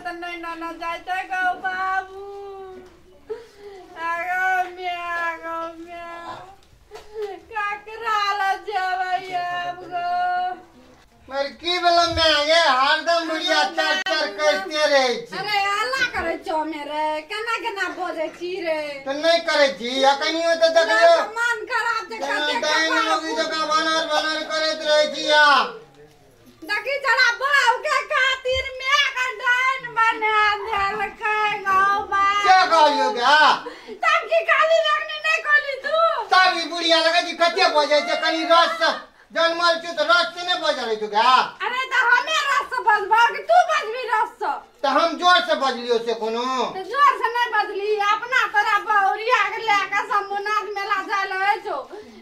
त नहीं न जाते गो बाबू आगो म्या काकराला जवैया गो मर की बेला में आगे हरदम बुढ़िया चर चर करते रहे छी। अरे अल्लाह करे छो मेरे केना बोले छी रे तो नहीं करे छी अकनियो तो देखलो मन खराब जे करते टाइम लोगी जगह बनर करत रहे छी या देखी जरा बाऊ के खातिर मैं का डाइन बना देल गो बा क्या कहलियो क्या तब की खाली लगनी नहीं खोली तू तारी बुढ़िया लगा जी कते बजे छे कनी रस जन्मल छु तो रस से नहीं बज रही तू क्या अरे तो हमें रस से बजबा कि तू बजबी रस से तो हम जोर से बजलियो से कोनो तो जोर से नहीं बजली अपना तरह बहुरिया के लेके शंभुनाथ मेला जाय ले छो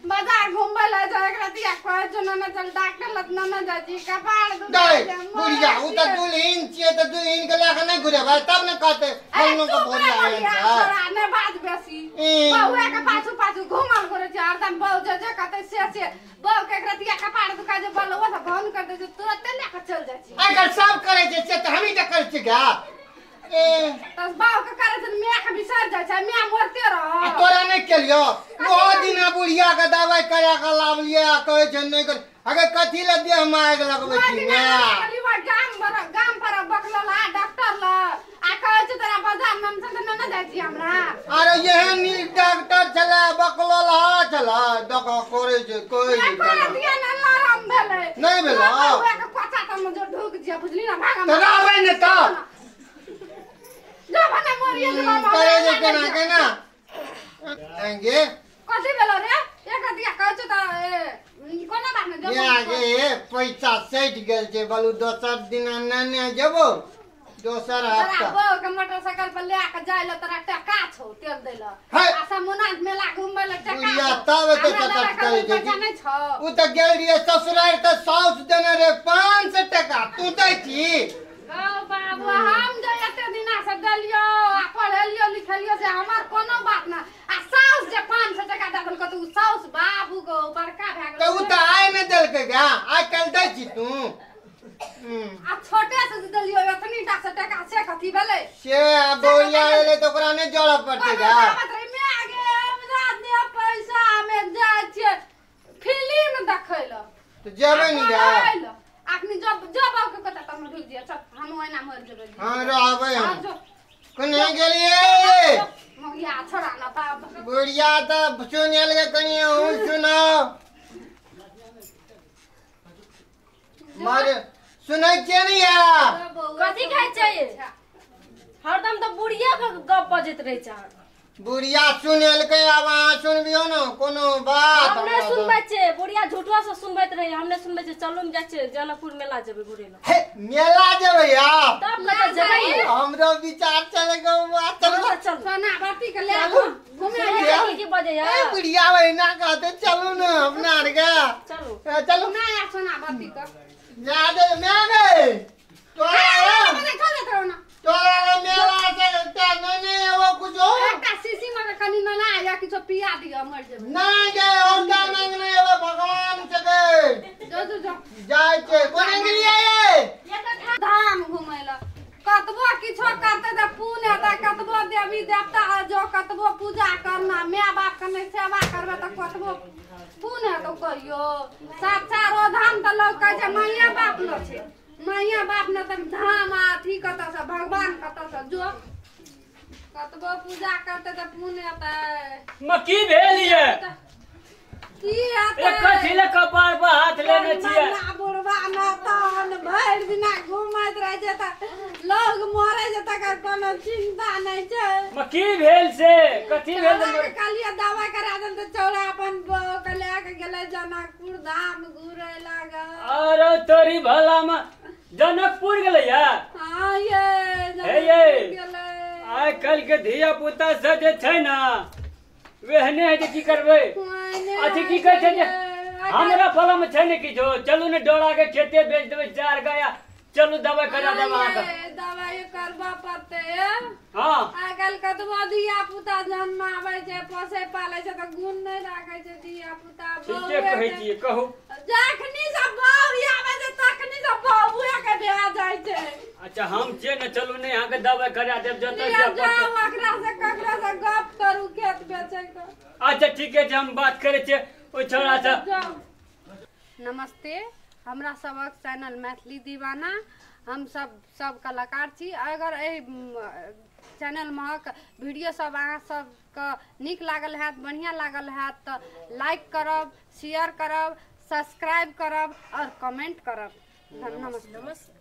बाजार घूमबे ले जाय एक रतिया कह जो न चल डॉक्टर लत न जाजी कपाड़ दू दे बुढ़िया उ तो दुल्हन छिए तो दुल्हन के लेके नहीं घुरे भाई तब न कहते हमनो को बोलिया है ने बात बेसी बहुआ के पाछू घूमल करे छ हरदम बहु जे कहते से बहु के एक रतिया कपाड़ दुका जे बोलवा से फोन कर दे तुरंत लेके चल जाय छी अगर सब करे छे तो हम ही तो करे छी क्या तस बाव के करे त मैं के बिसर जाय छै मैं मरते रह तोरा नहीं केलियो वो दिन बुढ़िया के दवाई करे के लाभ लिया कहे छ नहीं कर अगर कथी ले दे हम आग लगबै छी मैं गाम पर बकलला डॉक्टर ला आ कहे छ तोरा बाजार में से न जाय छी हमरा अरे यही नी डॉक्टर चला बकलोला चला दका करे छ कोई नहीं दिया न आराम भेले नहीं भेला ओए के कोचा त म जो ढुक जे बुझली ना भागा तो आवे न तो जो बना मोरिए जे बाबा करे जे केना आएंगे कथि भेलो रे एक दिया कहे छ त कोना बात में जो ये आगे पैसा सेट गेल छे बोलू दोसर दिन नने जेबो दोसर हफ्ता तोरा के मोटरसाइकिल पर ले के जाय ल तोरा टका छौ तेल देला आ समुनाथ मेला घुमबे ल टका या तब तो चटक करे छे उ त गेल रिए ससुराल त साउस देने रे 500 टका तू दै छी गौ बाबू हम जे एते दिना से देलियो आ पढ़लियो लिखलियो से हमर कोनो बात ना आ साउस जे 500 टका दे देलको तू साउस बाबू गो बड़का भए गेल तो उ त आइ न देलके गा आइ कल दै छी तू आ छोटे से देलियो एतनी टा से टका से कथि भेले से बोलिया ले तो ओकरा ने जोड़ पड़ते गा मैं आगे हमरा दे पैसा में जाय छे फिल्म देखै ल तो जेबे नि गा अखनी जब बाबू के कता तम ढुक दिया चल हम ओइना मर जेबै हां रहबै हम कने गेलिए मगिया छोड़ा ना बाप बुढ़िया त सुनेल के कनी हूं सुनाओ मारे सुनै छै नि या कथि खाइ छै हरदम तो बुढ़िया के गप बजत रहे छ बुढ़िया सुनेल के अब अहाँ सुनबियो न कोनो बात हमने सुनबै छै बुढ़िया झूठवा से सुनबैत रहे हमने सुनबै छै चलो हम जाय छै जनकपुर मेला जेबै घुरे ला हे मेला जेबै या तब कत जेबै हमरो विचार चले गो चलो चल सोना बाती के ले घूमे की बजे या ए बुढ़िया वहिना कहते चलो न अपना आर के चलो चलो ना या सोना बाती का जा दे मैं गए तोरा मेला से ते नने वो कुछ हो एकटा सीसी में कनी ना आया किछो पिया दियो मर जेबै नहीं गए होंडा मांगने वो भगवान से गए जो जाय छै कोने गेलिए ये तो धाम घुमैला कतबो किछो करते त पुण्य त कतबो देवी देवता जो कतबो पूजा करना माय बाप के नहीं सेवा करबे त कतबो पुण्य तो कहियो साक्षात ओ धाम त लोग कहे छै मैया बाप न छै मैया बाप न त धाम अथी कत से भगवान कत से जो कतबो पूजा करते त पुण्य त म की भेलिए की हेतै एक कथिले कपार पर हाथ लेने छिए ना बुढ़वा न तन भर दिना घुमैत रहे छै त लोग मरे छै तकर कोनो चिंता नहीं छै म की भेल से कथि भेल कालिया दवा करा देल त चौड़ा अपन के लेके गेलै जनकपुर धाम घुरे लागा अरे तोरी भला में जनकपुर गेलै या हां ये जनकपुर गेलै आइ कल के धिया पुता से जे छै ना वेहने है जे की करबै अथी की कहै छै जे हमरा फला में छै ने किछो चलू ने डोरा के खेते बेच देबै 4 गाया चलू दवाई करा देबा का दवाई करबा पड़ते हां आइ काल कतबो धिया पुता जन्म आबै छै पोसे पाले छै त गुण नहीं राखै छै धिया पुता ठीके कहै छी कहू जखनी सब बाऊ आबै छै तखनी सब बाबूए के बियाह जाय छै अच्छा हम जे न चलू नहीं यहाँ के दवाई करा देव जतऽ लिया जाए जाओ पड़तै। ओकरा से ककरा से गप करू खेत बेचे के अच्छा ठीक है हम बात करे छे ओइ छोरा से। नमस्ते, हमरा सबक चैनल मैथिली दीवाना, हम सब कलाकार छी। अगर एहि चैनल में वीडियो सब अहाँ सबके नीक लागल हैत, बढ़िया लागल हैत तो लाइक करब, शेयर करब, सब्सक्राइब करब और कमेंट करब। नमस्ते।